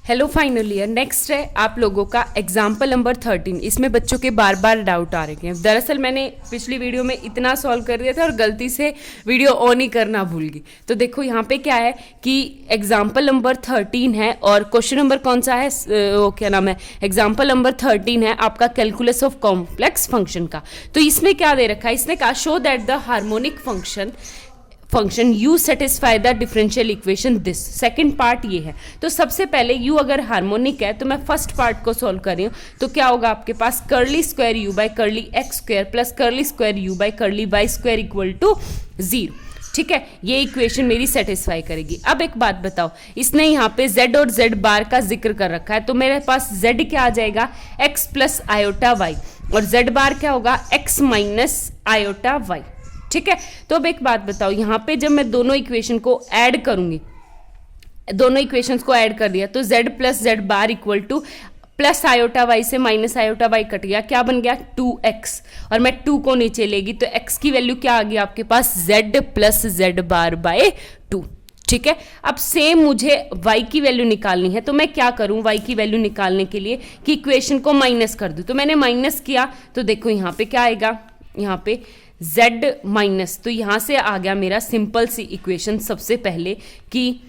Hello final year. Next है आप लोगों का एग्जाम्पल नंबर 13। इसमें बच्चों के बार बार डाउट आ रहे हैं। दरअसल मैंने पिछली वीडियो में इतना सॉल्व कर दिया था और गलती से वीडियो ऑन ही करना भूल गई। तो देखो यहाँ पे क्या है कि एग्जाम्पल नंबर 13 है और क्वेश्चन नंबर कौन सा है, वो क्या नाम है, एग्जाम्पल नंबर 13 है आपका कैलकुलस ऑफ कॉम्प्लेक्स फंक्शन का। तो इसमें क्या दे रखा है, इसने कहा show that the harmonic function u satisfy the differential equation this. Second part ये है। तो सबसे पहले u अगर हार्मोनिक है तो मैं फर्स्ट पार्ट को सॉल्व कर रही हूँ। तो क्या होगा आपके पास, curly square u by curly x square plus curly square u by curly y square equal to 0। ठीक है, ये इक्वेशन मेरी सेटिस्फाई करेगी। अब एक बात बताओ, इसने यहाँ पे z और z बार का जिक्र कर रखा है, तो मेरे पास z क्या आ जाएगा, x प्लस आयोटा y, और z बार क्या होगा, x माइनस आयोटा y। ठीक है, तो अब एक बात बताओ, यहाँ पे जब मैं दोनों इक्वेशन को ऐड करूंगी, दोनों इक्वेशंस को ऐड कर दिया तो z plus z bar equal to plus iota y से माइनस आयोटा वाई कट गया, क्या बन गया 2x, और मैं 2 को नीचे लेगी तो x की वैल्यू क्या आ गई आपके पास, z प्लस जेड बार बाय 2। ठीक है, अब सेम मुझे y की वैल्यू निकालनी है, तो मैं क्या करूं y की वैल्यू निकालने के लिए कि इक्वेशन को माइनस कर दूं। तो मैंने माइनस किया तो देखो यहाँ पे क्या आएगा, यहाँ पे z माइनस, तो यहां से आ गया मेरा सिंपल सी इक्वेशन सबसे पहले कि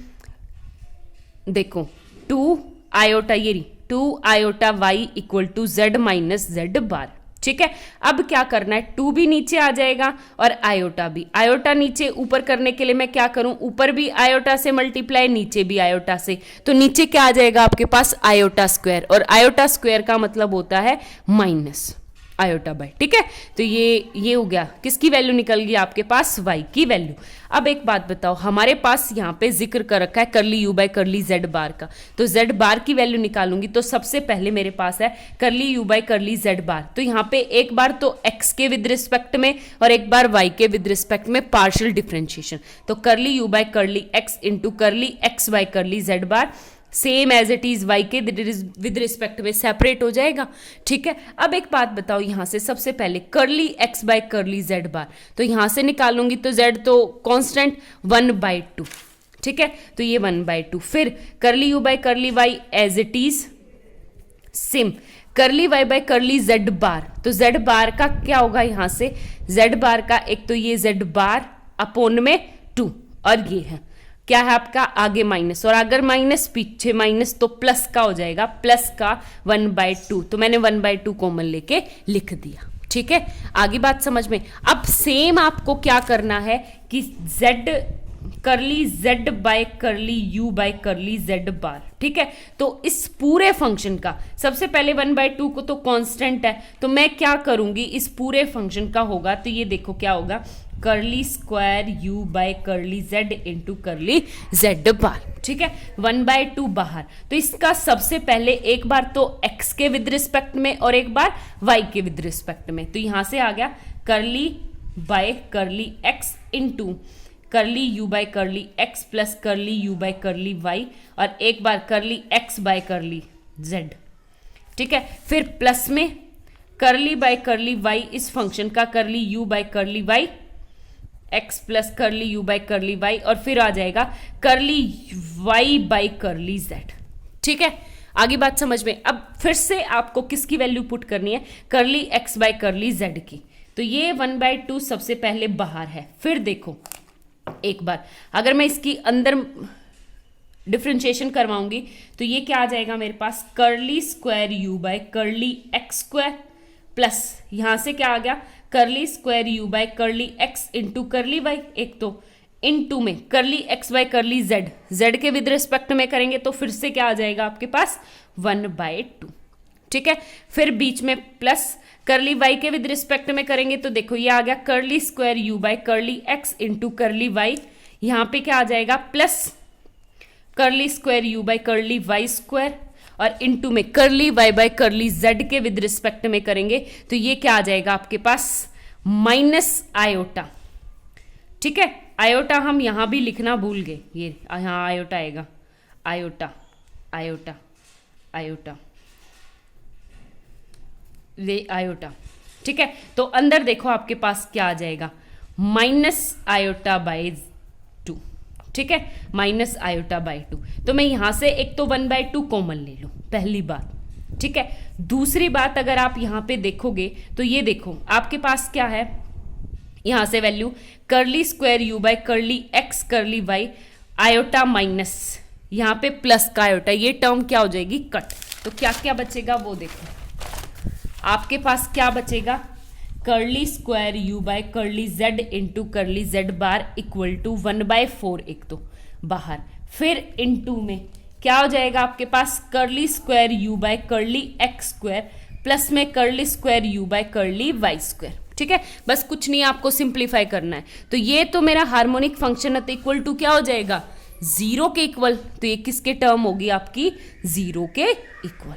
देखो 2 आयोटा, ये 2 iota y equal to z minus z bar. ठीक है, अब क्या करना है, 2 भी नीचे आ जाएगा और आयोटा भी। आयोटा नीचे ऊपर करने के लिए मैं क्या करूं, ऊपर भी आयोटा से मल्टीप्लाई, नीचे भी आयोटा से, तो नीचे क्या आ जाएगा आपके पास आयोटा स्क्वायर, और आयोटा स्क्वायर का मतलब होता है माइनस आयोटा बाय। ठीक है, तो ये हो गया, किसकी वैल्यू निकल गई आपके पास, y की वैल्यू। अब एक बात बताओ, हमारे पास यहाँ पे जिक्र कर रखा है करली u बाय करली z बार का, तो z बार की वैल्यू निकालूंगी तो सबसे पहले मेरे पास है करली u by curly z bar. तो यहाँ पे एक बार तो x के विद रिस्पेक्ट में और एक बार y के विद रिस्पेक्ट में पार्शियल डिफरेंशिएशन, तो curly u by curly x into curly x by curly z bar same as it is y के विद रिस्पेक्ट में सेपरेट हो जाएगा। ठीक है, अब एक बात बताओ, यहां से सबसे पहले करली x by curly z bar, तो यहां से निकालूंगी तो z तो कांस्टेंट 1/2। ठीक है, तो ये 1/2, फिर curly u by curly y as it is same curly y by curly z bar, तो z बार का क्या होगा, यहां से z बार का एक तो ये z बार अपोन में 2, और ये है क्या है आपका आगे माइनस, और अगर माइनस पीछे माइनस तो प्लस का हो जाएगा, प्लस का 1/2, तो मैंने 1/2 कॉमन लेके लिख दिया। ठीक है, आगे बात समझ में। अब सेम आपको क्या करना है कि z करली z बाय करली u बाय करली z बार। ठीक है, तो इस पूरे फंक्शन का सबसे पहले 1/2 को तो कांस्टेंट है, तो मैं क्या करूंगी, इस पूरे फंक्शन का होगा तो ये देखो क्या होगा, करली square u by curly z into करली z बार। ठीक है, 1/2 बाहर, तो इसका सबसे पहले एक बार तो x के विद रिस्पेक्ट में और एक बार y के विद रिस्पेक्ट में, तो यहां से आ गया करली बाय करली x इंटू करली u by curly x plus करली u बाय करली y, और एक बार करली x बाय करली z। ठीक है, फिर प्लस में करली बाय करली y इस फंक्शन का करली u by curly y x plus करली u बाय करली y, और फिर आ जाएगा करली y बाय करली z। ठीक है, आगे बात समझ में। अब फिर से आपको किसकी वैल्यू पुट करनी है, करली x बाय करली z की, तो ये 1/2 सबसे पहले बाहर है। फिर देखो एक बार अगर मैं इसकी अंदर डिफरेंशिएशन करवाऊंगी तो ये क्या आ जाएगा मेरे पास, करली square u by curly x square plus यहां से क्या आ गया, करली square u by curly x into करली y, एक तो इनटू में करली x बाय करली z के विद रिस्पेक्ट में करेंगे तो फिर से क्या आ जाएगा आपके पास 1/2। ठीक है, फिर बीच में प्लस करली y के विद रिस्पेक्ट में करेंगे तो देखो ये आ गया करली square u by curly x into करली y, यहाँ पे क्या आ जाएगा प्लस करली square u by curly y square, और इनटू में करली y बाय करली z के विद रिस्पेक्ट में करेंगे तो ये क्या आ जाएगा आपके पास माइनस आयोटा। ठीक है, आयोटा हम यहां भी लिखना भूल गए, ये यहां आयोटा आएगा, आयोटा आयोटा आयोटा वे आयोटा। ठीक है, तो अंदर देखो आपके पास क्या आ जाएगा, माइनस आयोटा बाय 2। ठीक है, माइनस आयोटा बाई 2। तो मैं यहां से एक तो 1/2 कॉमन ले लूं, पहली बात, ठीक है। दूसरी बात, अगर आप यहां पे देखोगे तो ये देखो आपके पास क्या है, यहां से value curly square u by curly x curly y iota minus यहां पे प्लस का आयोटा, ये टर्म क्या हो जाएगी, कट। तो क्या क्या बचेगा वो देखो, आपके पास क्या बचेगा, curly square u by curly z into curly z bar equal to 1/4 एक तो बाहर, फिर इंटू में क्या हो जाएगा आपके पास curly square u by curly x square plus में curly square u by curly y square, ठीक है। बस कुछ नहीं, आपको सिंप्लीफाई करना है। तो ये तो मेरा हार्मोनिक फंक्शन है, तो इक्वल टू क्या हो जाएगा, 0 के इक्वल। तो ये किसके टर्म होगी आपकी, 0 के इक्वल,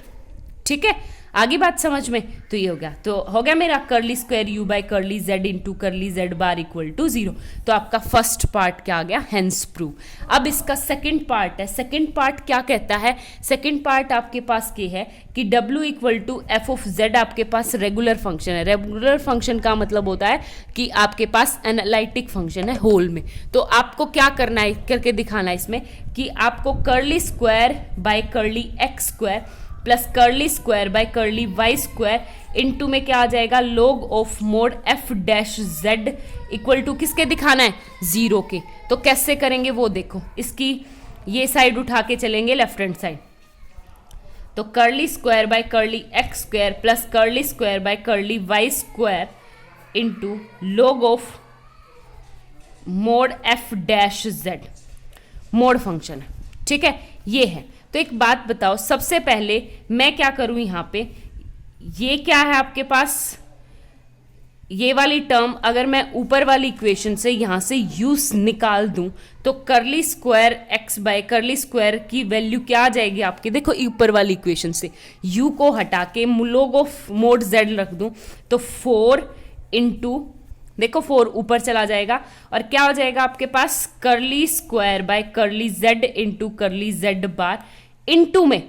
ठीक है। आगे बात समझ में, तो ये हो गया, तो हो गया मेरा curly square u by curly z into curly z bar equal to 0। तो आपका फर्स्ट पार्ट क्या आ गया, हेंस प्रूव। अब इसका सेकंड पार्ट है, सेकंड पार्ट क्या कहता है, सेकंड पार्ट आपके पास ये है कि W equal to f of z आपके पास रेगुलर फंक्शन है। रेगुलर फंक्शन का मतलब होता है कि आपके पास एनालिटिक फंक्शन है होल में। तो आपको क्या करना है, करके दिखाना है इसमें कि आपको curly square by curly x square plus curly square by curly y square into में क्या आ जाएगा, log of mod f dash z equal to किसके दिखाना है, 0 के। तो कैसे करेंगे वो देखो, इसकी ये साइड उठा के चलेंगे लेफ्ट हैंड साइड। तो curly square by curly x square plus curly square by curly y square into log of mod f dash z, mod function है, ठीक है, ये है। तो एक बात बताओ, सबसे पहले मैं क्या करूं, यहां पे ये क्या है आपके पास, ये वाली टर्म अगर मैं ऊपर वाली इक्वेशन से यहां से यूज निकाल दूं तो curly square x by curly square की वैल्यू क्या आ जाएगी आपकी, देखो ऊपर वाली इक्वेशन से u को हटा के log ऑफ मोड z रख दूं तो 4 इंटू, देखो 4 ऊपर चला जाएगा और क्या हो जाएगा आपके पास, curly square by curly z into curly z bar into में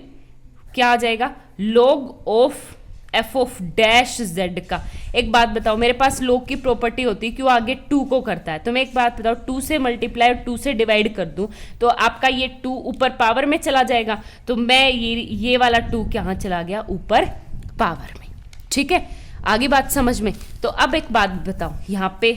क्या आ जाएगा, log of f of dash z का। एक बात बताओ, मेरे पास लॉग की प्रॉपर्टी होती है, क्यों आगे 2 को करता है, तो मैं एक बात बताओ, 2 से मल्टीप्लाई और 2 से डिवाइड कर दूं तो आपका ये 2 ऊपर पावर में चला जाएगा, तो मैं ये वाला 2 कहाँ चला गया, ऊपर पावर में, ठीक है। आगे बात समझ में। तो अब एक बात बताओ, यहाँ पे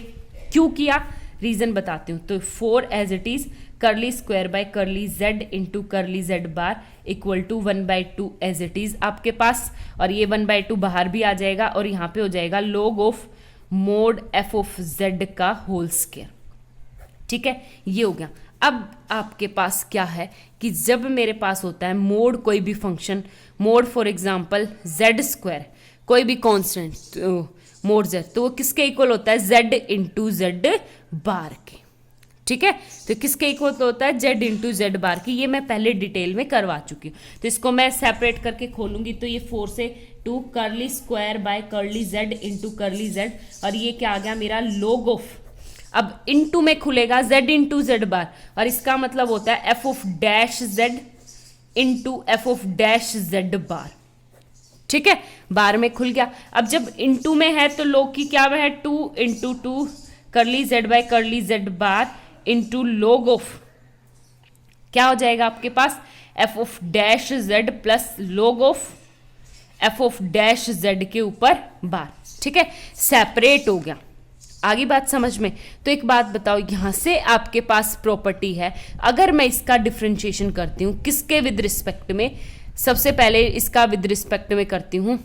क्यों किया, रीजन बताती हूँ। तो 4 as it is curly square by curly z into curly z bar equal to 1/2 as it is आपके पास, और ये 1/2 बाहर भी आ जाएगा और यहाँ पे हो जाएगा log of mod F of Z का होल स्क्वायर, ठीक है, ये हो गया। अब आपके पास क्या है कि जब मेरे पास होता है मोड कोई भी function, mode for example Z square, कोई भी कांस्टेंट मोड जेड, तो वो किसके इक्वल होता है, जेड इंटू जेड बार के, ठीक है। तो किसके इक्वल होता है, जेड इंटू जेड बार की, ये मैं पहले डिटेल में करवा चुकी हूँ। तो इसको मैं सेपरेट करके खोलूंगी तो ये 4 से 2 curly square by curly z into curly Z, और ये क्या आ गया मेरा log ऑफ, अब इंटू में खुलेगा जेड इंटू जेड बार, और इसका मतलब होता है f of dash z into f of dash z bar, ठीक है, बार में खुल गया। अब जब इंटू में है तो log की क्या है, 2 into 2 curly z by curly z bar into log of क्या हो जाएगा आपके पास, f of dash z plus log of f of dash z के ऊपर बार, ठीक है, सेपरेट हो गया। आगे बात समझ में। तो एक बात बताओ, यहां से आपके पास प्रॉपर्टी है, अगर मैं इसका डिफरेंशिएशन करती हूं किसके विद रिस्पेक्ट में, सबसे पहले इसका विद रिस्पेक्ट में करती हूं,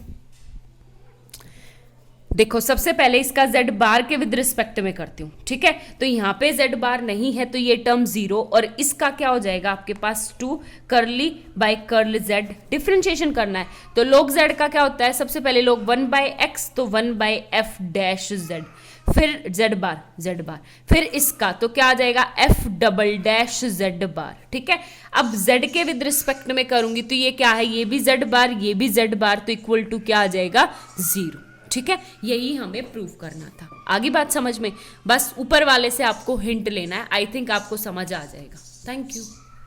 देखो सबसे पहले इसका z बार के विद रिस्पेक्ट में करती हूँ, ठीक है। तो यहाँ पे z बार नहीं है तो ये टर्म 0, और इसका क्या हो जाएगा आपके पास 2 curly by curl z, differentiation करना है तो log z का क्या होता है, सबसे पहले log 1/x तो 1/f डैश z, फिर z बार, फिर इसका तो क्या आ जाएगा f डबल डैश z बार, ठीक है। अब z के विद रिस्पेक्ट में करूंगी तो ये क्या है, ये भी z बार, ये भी z बार, तो इक्वल टू क्या आ जाएगा, 0, ठीक है। यही हमें प्रूव करना था। आगे बात समझ में, बस ऊपर वाले से आपको हिंट लेना है, आई थिंक आपको समझ आ जाएगा। Thank you.